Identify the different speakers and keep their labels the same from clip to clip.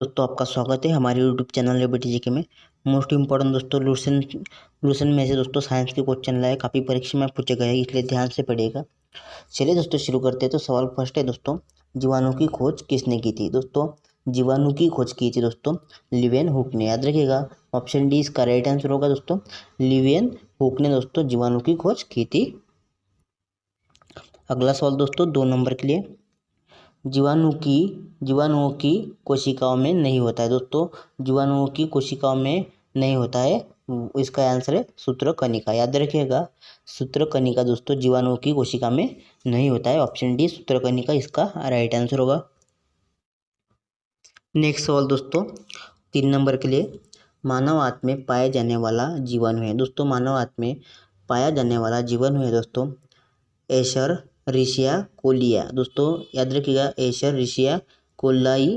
Speaker 1: दोस्तों आपका स्वागत है हमारे यूट्यूब चैनल लेबर्टी जीके में। मोस्ट इंपॉर्टेंट दोस्तों लूसेंट में से दोस्तों साइंस के क्वेश्चन लाए, काफ़ी परीक्षा में पूछे गए हैं, इसलिए ध्यान से पढ़िएगा। चलिए दोस्तों शुरू करते हैं। तो सवाल फर्स्ट है दोस्तों, जीवाणु की खोज किसने की थी? दोस्तों जीवाणु की खोज की थी दोस्तों लिवेन हुक ने, याद रखिएगा। ऑप्शन डी इसका राइट आंसर होगा दोस्तों, लिवेन हुक ने दोस्तों जीवाणु की खोज की थी। अगला सवाल दोस्तों 2 नंबर के लिए, जीवाणुओं की कोशिकाओं में नहीं होता है। दोस्तों जीवाणुओं की कोशिकाओं में नहीं होता है, इसका आंसर है सूत्रकणिका, याद रखिएगा। सूत्रकणिका दोस्तों जीवाणुओं की कोशिका में नहीं होता है, ऑप्शन डी सूत्रकणिका इसका राइट आंसर होगा। नेक्स्ट सवाल दोस्तों 3 नंबर के लिए, मानव आंत में पाया जाने वाला जीवाणु है। दोस्तों मानव आंत में पाया जाने वाला जीवाणु है दोस्तों एशर रिशिया कोलिया। दोस्तों याद रखिएगा, एशर रिशिया कोलाई।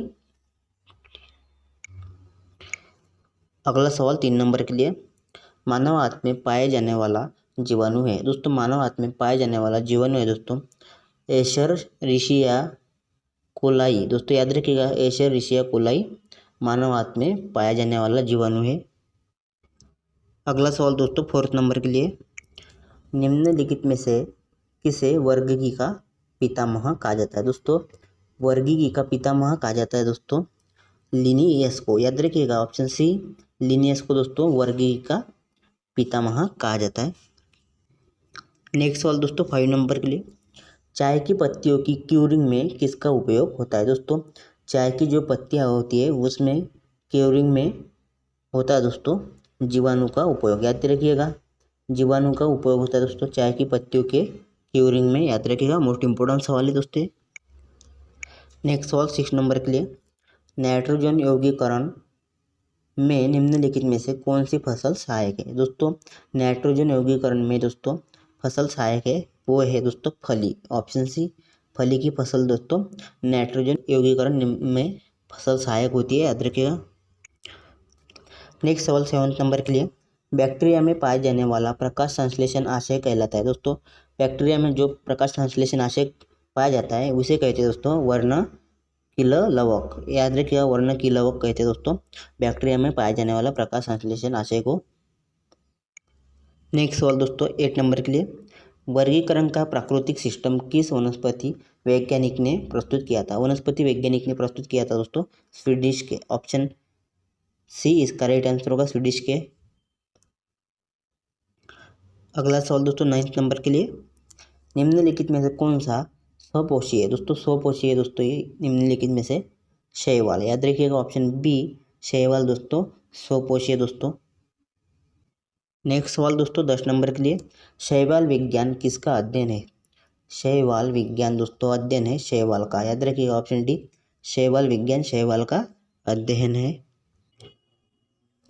Speaker 1: अगला सवाल 3 नंबर के लिए, मानव आंत में पाए जाने वाला जीवाणु है। दोस्तों मानव आंत में पाए जाने वाला जीवाणु है दोस्तों एशर रिशिया कोलाई। दोस्तों याद रखिएगा, एशर रिशिया कोलाई मानव आंत में पाया जाने वाला जीवाणु है। अगला सवाल दोस्तों 4 नंबर के लिए, निम्नलिखित में से किसे वर्गीकी का पितामह कहा जाता है? दोस्तों वर्गीकी का पितामह कहा जाता है दोस्तों लिनियस को, याद रखिएगा। ऑप्शन सी लिनियस को दोस्तों वर्गीकी का पितामह कहा जाता है। नेक्स्ट सवाल दोस्तों 5 नंबर के लिए, चाय की पत्तियों की क्यूरिंग में किसका उपयोग होता है? दोस्तों चाय की जो पत्तियां होती है उसमें क्यूरिंग में होता है दोस्तों जीवाणु का उपयोग, याद रखिएगा। जीवाणु का उपयोग होता है दोस्तों चाय की पत्तियों के क्यूरिंग में, याद रखिएगा। मोस्ट इंपोर्टेंट सवाल है दोस्तों। नेक्स्ट सवाल 6 नंबर के लिए, नाइट्रोजन यौगीकरण में निम्नलिखित में से कौन सी फसल सहायक है? दोस्तों नाइट्रोजन यौगीकरण में दोस्तों फसल सहायक है वो है दोस्तों फली, ऑप्शन सी फली की फसल दोस्तों नाइट्रोजन यौगीकरण में फसल सहायक होती है, याद रखिएगा। नेक्स्ट सवाल 7 नंबर के लिए, बैक्टीरिया में पाए जाने वाला प्रकाश संश्लेषण आशय कहलाता है। दोस्तों बैक्टीरिया में जो प्रकाश संश्लेषण आशय पाया जाता है उसे कहते हैं दोस्तों वर्णकीलवक, याद रखिएगा। वर्णकीलवक कहते हैं दोस्तों बैक्टीरिया में पाया जाने वाला प्रकाश संश्लेषण आशय को। नेक्स्ट सवाल दोस्तों 8 नंबर के लिए, वर्गीकरण का प्राकृतिक सिस्टम किस वनस्पति वैज्ञानिक ने प्रस्तुत किया था? वनस्पति वैज्ञानिक ने प्रस्तुत किया था दोस्तों स्वीडिश के, ऑप्शन सी इसका राइट आंसर होगा स्वीडिश के। अगला सवाल दोस्तों 9 नंबर के लिए, निम्नलिखित में से कौन सा स्वपोषी है? दोस्तों स्वपोषी है दोस्तों ये निम्नलिखित में से शैवाल, याद रखिएगा। ऑप्शन बी शैवाल दोस्तों स्वपोषी है दोस्तों। नेक्स्ट सवाल दोस्तों 10 नंबर के लिए, शैवाल विज्ञान किसका अध्ययन है? शैवाल विज्ञान दोस्तों अध्ययन है शैवाल का, याद रखिएगा। ऑप्शन डी शैवाल विज्ञान शैवाल का अध्ययन है।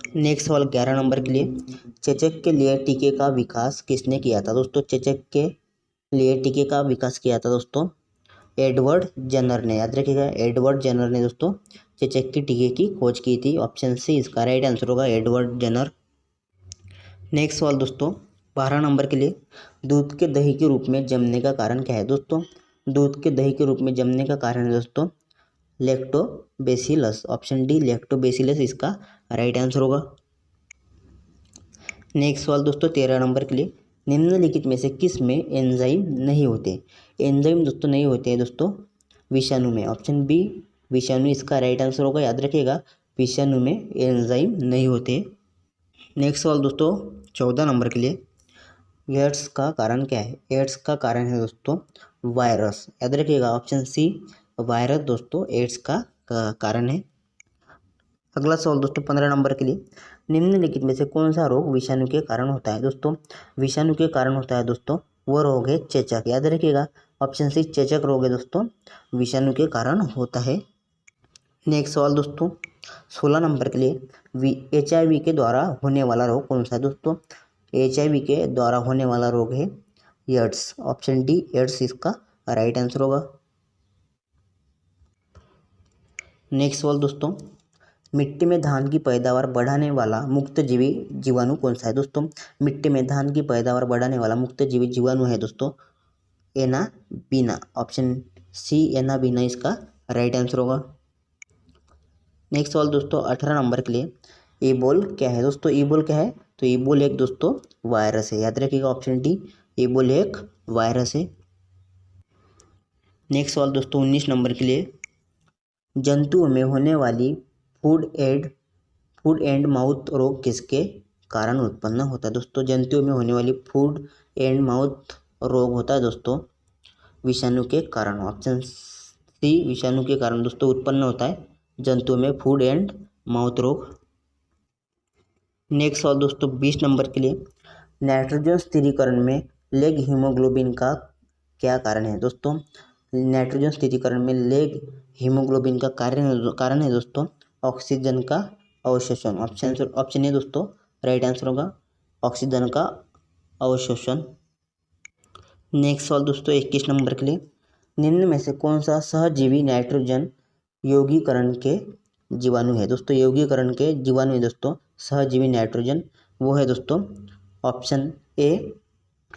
Speaker 1: नेक्स्ट सवाल 11 नंबर के लिए, चेचक के लिए टीके का विकास किसने किया था? दोस्तों चेचक के लिए टीके का विकास किया था दोस्तों एडवर्ड जेनर ने, याद रखिएगा। एडवर्ड जेनर ने दोस्तों चेचक के टीके की खोज की थी, ऑप्शन सी इसका राइट आंसर होगा एडवर्ड जेनर। नेक्स्ट सवाल दोस्तों 12 नंबर के लिए, दूध के दही के रूप में जमने का कारण क्या है? दोस्तों दूध के दही के रूप में जमने का कारण है दोस्तों लैक्टोबैसिलस, ऑप्शन डी लैक्टोबैसिलस इसका राइट आंसर होगा। नेक्स्ट सवाल दोस्तों 13 नंबर के लिए, निम्नलिखित में से किस में एंजाइम नहीं होते? एंजाइम दोस्तों नहीं होते हैं दोस्तों विषाणु में, ऑप्शन बी विषाणु इसका राइट आंसर होगा, याद रखिएगा। विषाणु में एंजाइम नहीं होते। नेक्स्ट सवाल दोस्तों 14 नंबर के लिए, एड्स का कारण क्या है? एड्स का कारण है दोस्तों वायरस, याद रखिएगा। ऑप्शन सी वायरस दोस्तों एड्स का कारण है। अगला सवाल दोस्तों 15 नंबर के लिए, निम्नलिखित में से कौन सा रोग विषाणु के कारण होता है? दोस्तों विषाणु के कारण होता है दोस्तों वो रोग है चेचक, याद रखिएगा। ऑप्शन सी चेचक रोग है दोस्तों विषाणु के कारण होता है। नेक्स्ट सवाल दोस्तों 16 नंबर के लिए, HIV के द्वारा होने वाला रोग कौन सा है? दोस्तों HIV के द्वारा होने वाला रोग है एड्स, ऑप्शन डी एड्स इसका राइट आंसर होगा। नेक्स्ट सवाल दोस्तों, मिट्टी में धान की पैदावार बढ़ाने वाला मुक्तजीवी जीवाणु कौन सा है? दोस्तों मिट्टी में धान की पैदावार बढ़ाने वाला मुक्तजीवी जीवाणु है दोस्तों एनाबीना, ऑप्शन सी एनाबीना इसका राइट आंसर होगा। नेक्स्ट सवाल दोस्तों 18 नंबर के लिए, ईबोल क्या है दोस्तों? ईबोल क्या है? तो ईबोल एक दोस्तों वायरस है, याद रखिएगा ऑप्शन डी, ईबोल एक वायरस है। नेक्स्ट सवाल दोस्तों 19 नंबर के लिए, जंतुओं में होने वाली फूड एंड माउथ रोग किसके कारण उत्पन्न होता है दोस्तों? जंतुओं में होने वाली फूड एंड माउथ रोग होता है दोस्तों विषाणु के कारण। ऑप्शन सी विषाणु के कारण दोस्तों उत्पन्न होता है जंतुओं में फूड एंड माउथ रोग। नेक्स्ट सवाल दोस्तों 20 नंबर के लिए, नाइट्रोजन स्थिरीकरण में लेग हीमोग्लोबिन का क्या कारण है दोस्तों? नाइट्रोजन स्थिरीकरण में लेग हीमोग्लोबिन का कारण है दोस्तों ऑक्सीजन का अवशोषण। ऑप्शन ए दोस्तों राइट आंसर होगा ऑक्सीजन का अवशोषण। नेक्स्ट सवाल दोस्तों 21 नंबर के लिए, निम्न में से कौन सा सहजीवी नाइट्रोजन यौगीकरण के जीवाणु है दोस्तों? यौगीकरण के जीवाणु है दोस्तों सहजीवी नाइट्रोजन, वो है दोस्तों ऑप्शन ए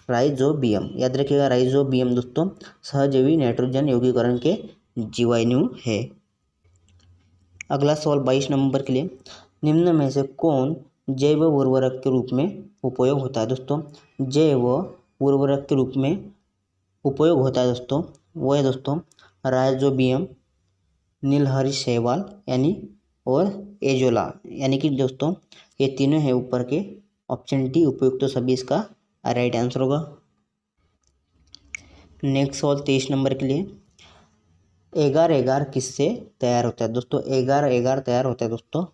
Speaker 1: राइजोबियम। याद रखिएगा राइजोबियम दोस्तों सहजीवी नाइट्रोजन यौगीकरण के जीवाणु है। अगला सवाल 22 नंबर के लिए, निम्न में से कौन जैव उर्वरक के रूप में उपयोग होता है दोस्तों? जैव उर्वरक के रूप में उपयोग होता है दोस्तों वो है दोस्तों राइजोबियम, नीलहरी शैवाल यानी और एजोला, यानी कि दोस्तों ये तीनों है ऊपर के। ऑप्शन डी उपयुक्त तो सभी इसका राइट आंसर होगा। नेक्स्ट सवाल 23 नंबर के लिए, एगार एगार किससे तैयार होता है दोस्तों? एगार एगार तैयार होता है दोस्तों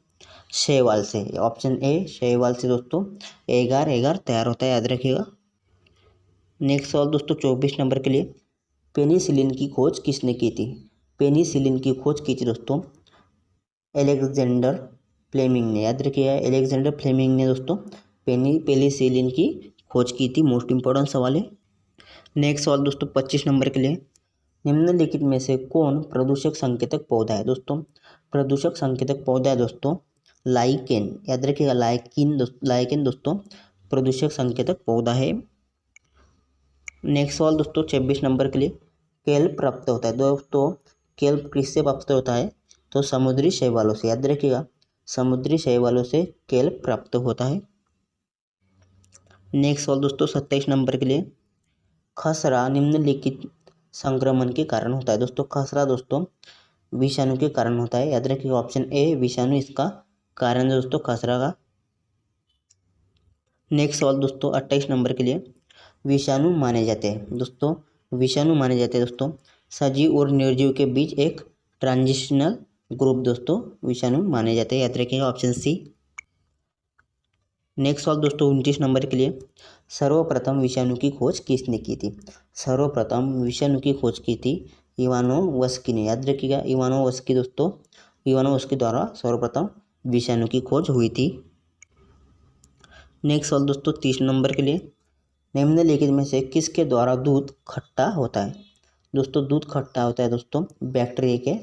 Speaker 1: शैवाल से। ऑप्शन ए शैवाल से दोस्तों एगार एगार तैयार होता है, याद रखिएगा। नेक्स्ट सवाल दोस्तों 24 नंबर के लिए, पेनिसिलिन की खोज किसने की थी? पेनिसिलिन की खोज की थी दोस्तों एलेक्जेंडर फ्लेमिंग ने, याद रखिएगा एलेक्जेंडर फ्लेमिंग ने दोस्तों पेनिसिलिन की खोज की थी। मोस्ट इंपॉर्टेंट सवाल है। नेक्स्ट सवाल दोस्तों 25 नंबर के लिए, निम्नलिखित में से कौन प्रदूषक संकेतक पौधा है दोस्तों? प्रदूषक संकेतक पौधा है दोस्तों लाइकेन, याद रखिएगा लाइकेन दोस्तों प्रदूषक संकेतक पौधा है। नेक्स्ट सवाल दोस्तों 26 नंबर के लिए, केल्प प्राप्त होता है दोस्तों, केल्प किससे प्राप्त होता है? तो समुद्री शैवालों से, याद रखिएगा समुद्री शैवालों से केल्प प्राप्त होता है। नेक्स्ट सवाल दोस्तों 27 नंबर के लिए, खसरा निम्नलिखित संक्रमण के कारण होता है दोस्तों? खसरा दोस्तों विषाणु के कारण होता है, याद रखिएगा ऑप्शन ए विषाणु इसका कारण है दोस्तों खसरा का। नेक्स्ट सवाल दोस्तों 28 नंबर के लिए, विषाणु माने जाते हैं दोस्तों, विषाणु माने जाते हैं दोस्तों सजीव और निर्जीव के बीच एक ट्रांजिशनल ग्रुप दोस्तों विषाणु माने जाते हैं, याद रखिएगा ऑप्शन सी। नेक्स्ट सवाल दोस्तों 29 नंबर के लिए, सर्वप्रथम विषाणु की खोज किसने की थी? सर्वप्रथम विषाणु की खोज की थी इवानोवस्की ने, याद रखिएगा इवानोवस्की दोस्तों इवानोवस्की द्वारा सर्वप्रथम विषाणु की खोज हुई थी। नेक्स्ट सवाल दोस्तों 30 नंबर के लिए, निम्नलिखित में से किसके द्वारा दूध खट्टा होता है? दोस्तों दूध खट्टा होता है दोस्तों बैक्टीरिया के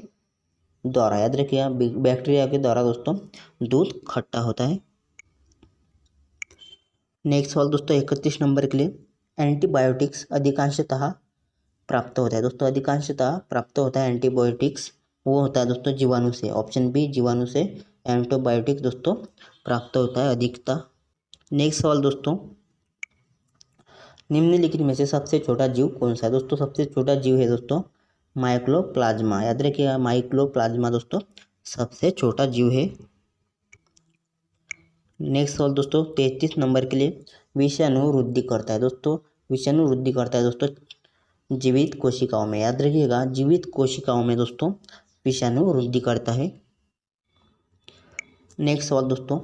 Speaker 1: द्वारा, याद रखिएगा बैक्टीरिया के द्वारा दोस्तों दूध खट्टा होता है। नेक्स्ट सवाल दोस्तों 31 नंबर के लिए, एंटीबायोटिक्स अधिकांशतः प्राप्त होता है दोस्तों, अधिकांशतः प्राप्त होता है एंटीबायोटिक्स वो होता है दोस्तों जीवाणु से। ऑप्शन बी जीवाणु से एंटीबायोटिक दोस्तों प्राप्त होता है अधिकता। नेक्स्ट सवाल दोस्तों, निम्नलिखित में से सबसे छोटा जीव कौन सा है दोस्तों? सबसे छोटा जीव है दोस्तों माइक्रोप्लाज्मा, याद रखिएगा माइक्रोप्लाज्मा दोस्तों सबसे छोटा जीव है। नेक्स्ट सवाल दोस्तों 33 नंबर के लिए, विषाणु वृद्धि करता है दोस्तों, विषाणु वृद्धि करता है दोस्तों जीवित कोशिकाओं में, याद रखिएगा जीवित कोशिकाओं में दोस्तों विषाणु वृद्धि करता है। नेक्स्ट सवाल दोस्तों,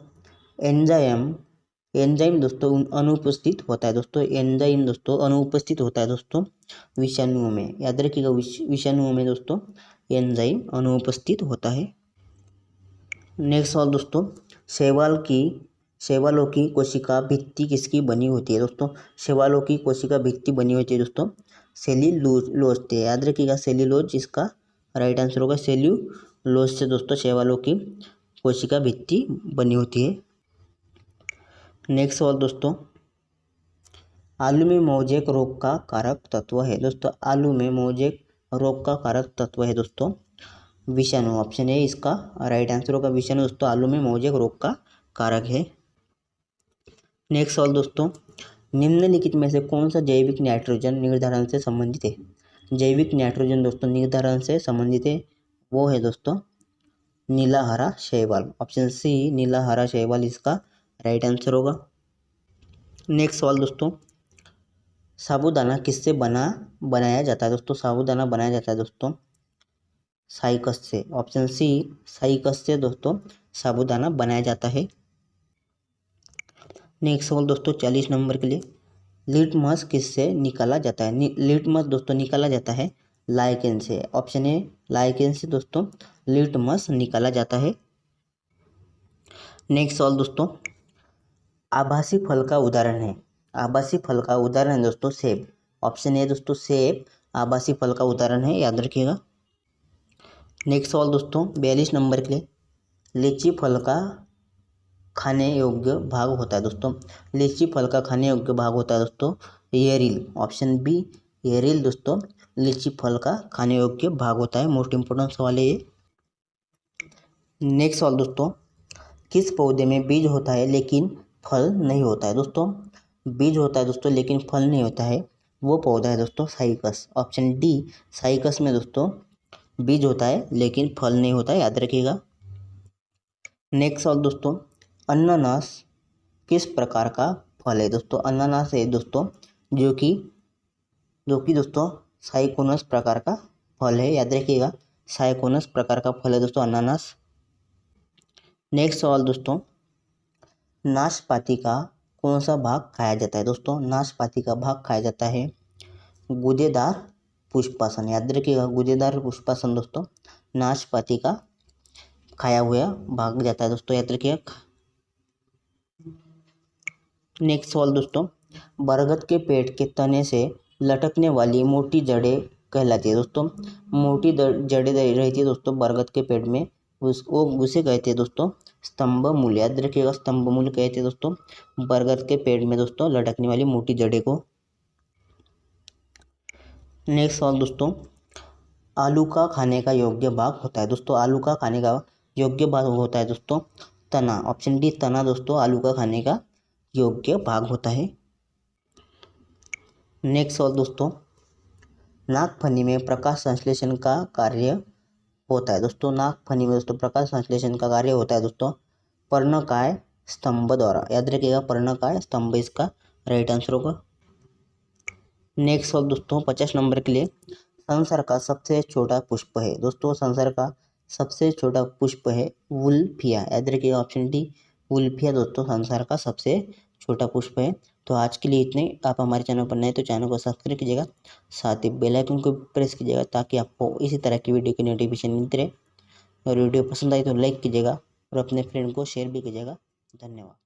Speaker 1: एंजाइम दोस्तों अनुपस्थित होता है दोस्तों, एंजाइम दोस्तों अनुपस्थित होता है दोस्तों विषाणुओं में, याद रखिएगा विषाणुओं में दोस्तों एंजाइम अनुपस्थित होता है। नेक्स्ट सवाल दोस्तों, शैवालों की कोशिका भित्ति किसकी बनी होती है दोस्तों? शैवालों की कोशिका भित्ति बनी होती है दोस्तों सेल्यूलोज से, याद रखिएगा सेल्यूलोज इसका राइट आंसर होगा। सेल्यूलोज से दोस्तों शैवालों की कोशिका भित्ति बनी होती है। नेक्स्ट सवाल दोस्तों, आलू में मोजेक रोग का कारक तत्व है दोस्तों, आलू में मोजेक रोग का कारक तत्व है दोस्तों विषाणु, ऑप्शन ए इसका राइट आंसर होगा। विषाणु दोस्तों आलू में मोजेक रोग का कारक है। नेक्स्ट सवाल दोस्तों, निम्नलिखित में से कौन सा जैविक नाइट्रोजन निर्धारण से संबंधित है? जैविक नाइट्रोजन दोस्तों निर्धारण से संबंधित है, वो है दोस्तों नीला हरा शैवाल। ऑप्शन सी नीला हरा शैवाल इसका राइट आंसर होगा। नेक्स्ट सवाल दोस्तों, साबूदाना किससे बनाया जाता है? दोस्तों साबूदाना बनाया जाता है दोस्तों साइकस से। ऑप्शन सी साइकस से दोस्तों साबूदाना बनाया जाता है। नेक्स्ट सवाल दोस्तों 40 नंबर के लिए, लिटमस किससे निकाला जाता है? लिटमस दोस्तों निकाला जाता है लाइकेन से। ऑप्शन ए लाइकेन से दोस्तों लिटमस निकाला जाता है। नेक्स्ट सवाल दोस्तों, आभासी फल का उदाहरण है। आभासी फल का उदाहरण है दोस्तों सेब। ऑप्शन ए दोस्तों सेब आभासी फल का उदाहरण है, याद रखिएगा। नेक्स्ट सवाल दोस्तों 42 नंबर के लिए, लीची फल का खाने योग्य भाग होता है दोस्तों। लीची फल का खाने योग्य भाग होता है दोस्तों येरिल। ऑप्शन बी येरिल दोस्तों लीची फल का खाने योग्य भाग होता है। मोस्ट इंपोर्टेंट सवाल है ये। नेक्स्ट सवाल दोस्तों, किस पौधे में बीज होता है लेकिन फल नहीं होता है? दोस्तों बीज होता है दोस्तों लेकिन फल नहीं होता है, वो पौधा है दोस्तों साइकस। ऑप्शन डी साइकस में दोस्तों बीज होता है लेकिन फल नहीं होता है, याद रखिएगा। नेक्स्ट सवाल दोस्तों, अनानास किस प्रकार का फल है? दोस्तों अनानास है दोस्तों जो कि दोस्तों साइकोनस प्रकार का फल है, याद रखिएगा। साइकोनस प्रकार का फल है दोस्तों अनानास। नेक्स्ट सवाल दोस्तों, नाशपाती का कौन सा भाग खाया जाता है? दोस्तों नाशपाती का भाग खाया जाता है गूदेदार पुष्पासन, याद रखिएगा। गूदेदार पुष्पासन दोस्तों नाशपाती का खाया हुआ भाग जाता है दोस्तों, याद रखिएगा। नेक्स्ट सवाल दोस्तों, बरगद के पेड़ के तने से लटकने वाली मोटी जड़ें कहलाती है? दोस्तों मोटी जड़ें रहती है दोस्तों बरगद के पेड़ में, उसे कहते हैं दोस्तों स्तंभ मूल, याद रखिएगा। स्तंभ मूल कहते हैं दोस्तों बरगद के पेड़ में दोस्तों लटकने वाली मोटी जड़ें को। नेक्स्ट सवाल दोस्तों, आलू का खाने का योग्य भाग होता है? दोस्तों आलू का खाने का योग्य भाग होता है दोस्तों तना। ऑप्शन डी तना दोस्तों आलू का खाने का योग्य भाग होता है। नेक्स्ट सवाल दोस्तों, नागफनी में प्रकाश संश्लेषण का कार्य होता है? दोस्तों नागफनी में दोस्तों प्रकाश संश्लेषण का कार्य होता है दोस्तों पर्णकाय स्तंभ द्वारा, याद रखिएगा। पर्णकाय स्तंभ इसका राइट आंसर होगा। नेक्स्ट सवाल दोस्तों 50 नंबर के लिए, संसार का सबसे छोटा पुष्प है? दोस्तों संसार का सबसे छोटा पुष्प है वुल्फिया, याद रखिएगा। ऑप्शन डी वुल्फिया दोस्तों संसार का सबसे छोटा पुष्प है। तो आज के लिए इतने। आप हमारे चैनल पर नए तो चैनल को सब्सक्राइब कीजिएगा, साथ ही बेल आइकन को प्रेस कीजिएगा ताकि आपको इसी तरह की वीडियो की नोटिफिकेशन मिलती रहे। और वीडियो पसंद आई तो लाइक कीजिएगा और अपने फ्रेंड को शेयर भी कीजिएगा। धन्यवाद।